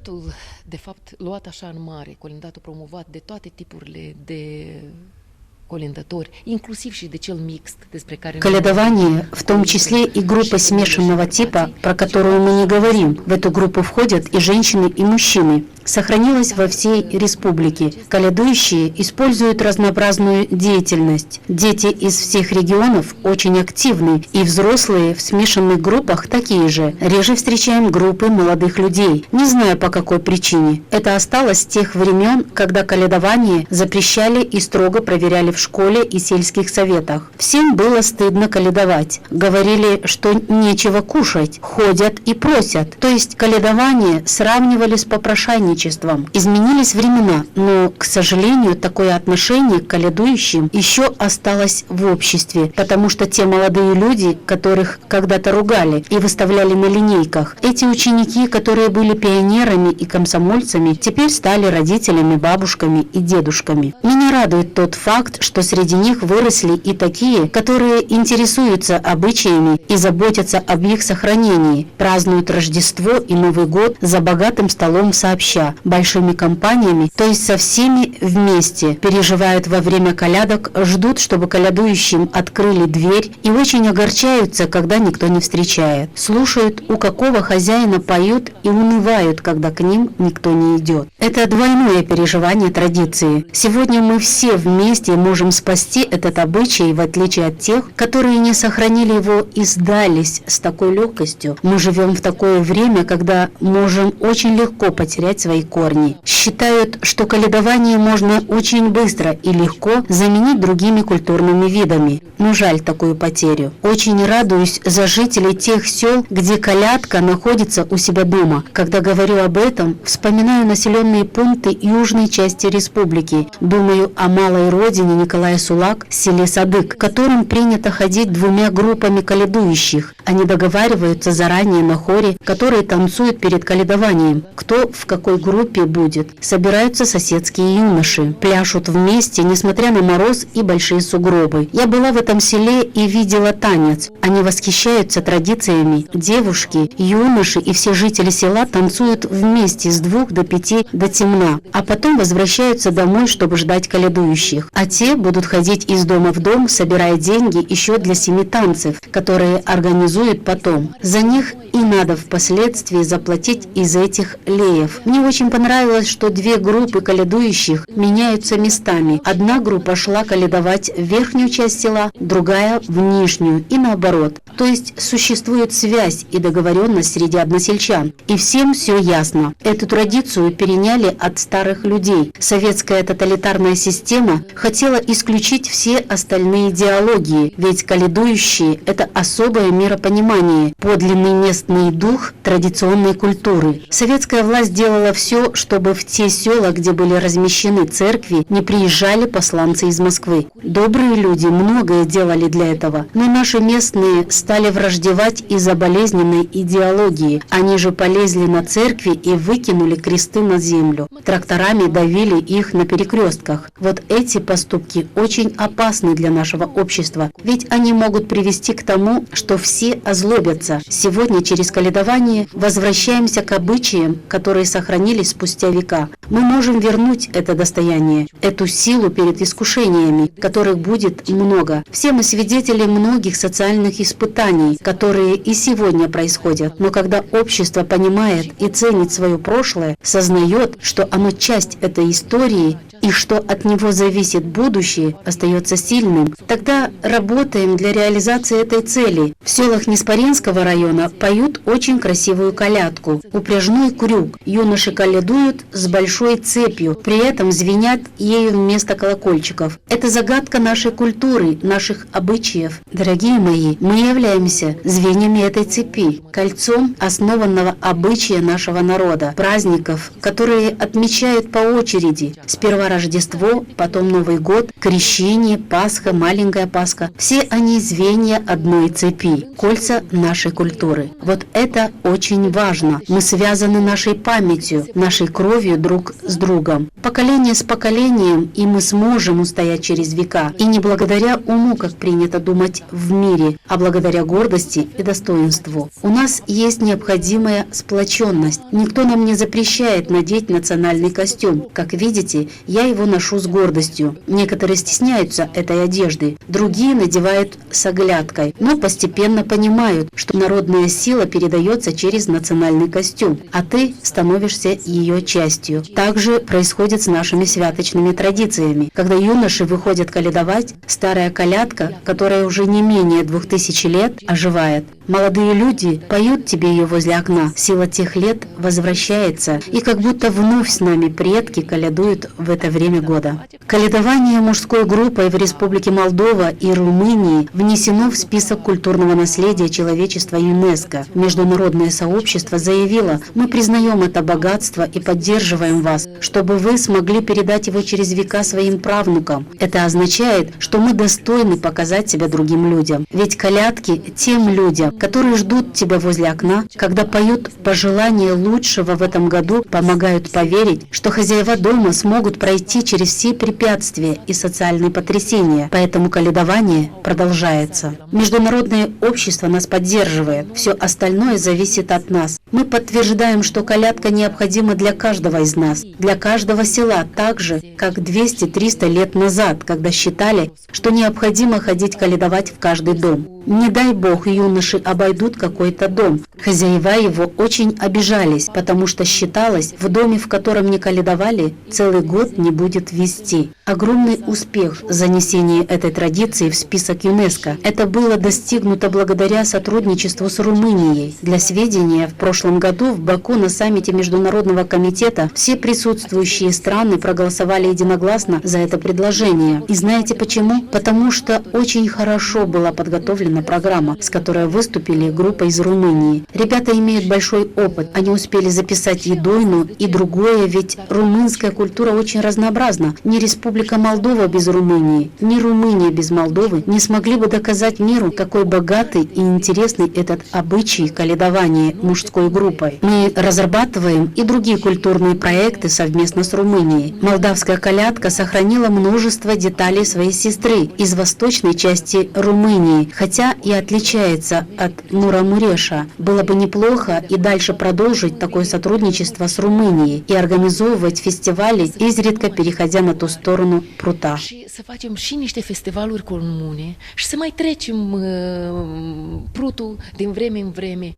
colindatul, de fapt, luat așa în mare, colindatul promovat de toate tipurile de colindători, inclusiv și de cel mixt, despre care... Колядование, в том числе и группа смешанного типа, про которую мы не говорим. В эту группу входят и женщины, и мужчины. Сохранилось во всей республике. Колядующие используют разнообразную деятельность. Дети из всех регионов очень активны, и взрослые в смешанных группах такие же. Реже встречаем группы молодых людей. Не знаю по какой причине. Это осталось с тех времен, когда колядование запрещали и строго проверяли в школе и сельских советах. Всем было стыдно колядовать. Говорили, что нечего кушать, ходят и просят. То есть колядование сравнивали с попрошайничеством. Изменились времена, но, к сожалению, такое отношение к колядующим еще осталось в обществе, потому что те молодые люди, которых когда-то ругали и выставляли на линейках, эти ученики, которые были пионерами и комсомольцами, теперь стали родителями, бабушками и дедушками. Меня радует тот факт, что среди них выросли и такие, которые интересуются обычаями и заботятся об их сохранении, празднуют Рождество и Новый год за богатым столом сообща, большими компаниями, то есть со всеми вместе, переживают во время колядок, ждут, чтобы колядующим открыли дверь и очень огорчаются, когда никто не встречает. Слушают, у какого хозяина поют и унывают, когда к ним никто не идет. Это двойное переживание традиции. Сегодня мы все вместе можем спасти этот обычай, в отличие от тех, которые не сохранили его и сдались с такой легкостью. Мы живем в такое время, когда можем очень легко потерять свои корни. Считают, что колядование можно очень быстро и легко заменить другими культурными видами. Но жаль такую потерю. Очень радуюсь за жителей тех сел, где колядка находится у себя дома. Когда говорю об этом, вспоминаю населенные пункты южной части республики. Думаю о малой родине Николая Сулак, селе Садык, которым принято ходить двумя группами колядующих. Они договариваются заранее на хоре, которые танцуют перед колядованием. Кто в какой группе будет. Собираются соседские юноши, пляшут вместе, несмотря на мороз и большие сугробы. Я была в этом селе и видела танец. Они восхищаются традициями. Девушки, юноши и все жители села танцуют вместе с 2 до 5 до темна, а потом возвращаются домой, чтобы ждать колядующих. А те будут ходить из дома в дом, собирая деньги еще для 7 танцев, которые организуют потом. За них и надо впоследствии заплатить из этих леев. Мне очень понравилось, что 2 группы колядующих меняются местами. Одна группа шла колядовать в верхнюю часть села, другая в нижнюю и наоборот. То есть существует связь и договоренность среди односельчан. И всем все ясно. Эту традицию переняли от старых людей. Советская тоталитарная система хотела исключить все остальные идеологии, ведь колядующие – это особое миропонимание, подлинный местный дух традиционной культуры. Советская власть делала все, чтобы в те села, где были размещены церкви, не приезжали посланцы из Москвы. Добрые люди многое делали для этого, но наши местные стали враждевать из-за болезненной идеологии. Они же полезли на церкви и выкинули кресты на землю. Тракторами давили их на перекрестках. Вот эти поступки очень опасны для нашего общества, ведь они могут привести к тому, что все озлобятся. Сегодня через колядование возвращаемся к обычаям, которые сохранились спустя века. Мы можем вернуть это достояние, эту силу перед искушениями, которых будет много. Все мы свидетели многих социальных испытаний, которые и сегодня происходят. Но когда общество понимает и ценит свое прошлое, сознает, что оно часть этой истории и что от него зависит будущее, остается сильным, тогда работаем для реализации этой цели. В селах Неспаренского района поют очень красивую колядку «Упряжной крюк». Юноши колядуют с большой цепью, при этом звенят ею вместо колокольчиков. Это загадка нашей культуры, наших обычаев. Дорогие мои, мы являемся звеньями этой цепи, кольцом основанного обычая нашего народа, праздников, которые отмечают по очереди. Сперва Рождество, потом Новый год, год, крещение, Пасха, маленькая Пасха – все они звенья одной цепи, кольца нашей культуры. Вот это очень важно. Мы связаны нашей памятью, нашей кровью друг с другом. Поколение с поколением, и мы сможем устоять через века. И не благодаря уму, как принято думать в мире, а благодаря гордости и достоинству. У нас есть необходимая сплоченность. Никто нам не запрещает надеть национальный костюм. Как видите, я его ношу с гордостью. Некоторые стесняются этой одежды, другие надевают с оглядкой, но постепенно понимают, что народная сила передается через национальный костюм, а ты становишься ее частью. Также происходит с нашими святочными традициями. Когда юноши выходят колядовать, старая колядка, которая уже не менее 2000 лет, оживает. Молодые люди поют тебе ее возле окна. Сила тех лет возвращается, и как будто вновь с нами предки колядуют в это время года. Колядование мужской группой в Республике Молдова и Румынии внесено в список культурного наследия человечества ЮНЕСКО. Международное сообщество заявило: мы признаем это богатство и поддерживаем вас, чтобы вы смогли передать его через века своим правнукам. Это означает, что мы достойны показать себя другим людям. Ведь колядки тем людям, которые ждут тебя возле окна, когда поют пожелания лучшего в этом году, помогают поверить, что хозяева дома смогут пройти через все препятствия и социальные потрясения. Поэтому колядование продолжается. Международное общество нас поддерживает. Все остальное зависит от нас. Мы подтверждаем, что колядка необходима для каждого из нас, для каждого села, так же, как 200-300 лет назад, когда считали, что необходимо ходить колядовать в каждый дом. Не дай бог, юноши обойдут какой-то дом. Хозяева его очень обижались, потому что считалось, в доме, в котором не колядовали, целый год не будет вести. Огромный успех занесения этой традиции в список ЮНЕСКО. Это было достигнуто благодаря сотрудничеству с Румынией. Для сведения, в прошлом году в Баку на саммите Международного комитета все присутствующие страны проголосовали единогласно за это предложение. И знаете почему? Потому что очень хорошо была подготовлена программа, с которой выступили группа из Румынии. Ребята имеют большой опыт. Они успели записать и Дойну, и другое, ведь румынская культура очень разнообразна. Ни Республика Молдова без Румынии, ни Румыния без Молдовы не смогли бы доказать миру, какой богатый и интересный этот обычай колядования мужской группой. Мы разрабатываем и другие культурные проекты совместно с Румынией. Молдавская колядка сохранила множество деталей своей сестры из восточной части Румынии, хотя и отличается от Мура-Муреша. Было бы неплохо и дальше продолжить такое сотрудничество с Румынией и организовывать фестивали, изредка переходя на ту сторону прута. Și să facem și niște festivaluri comune și să mai trecem prutul din vreme în vreme.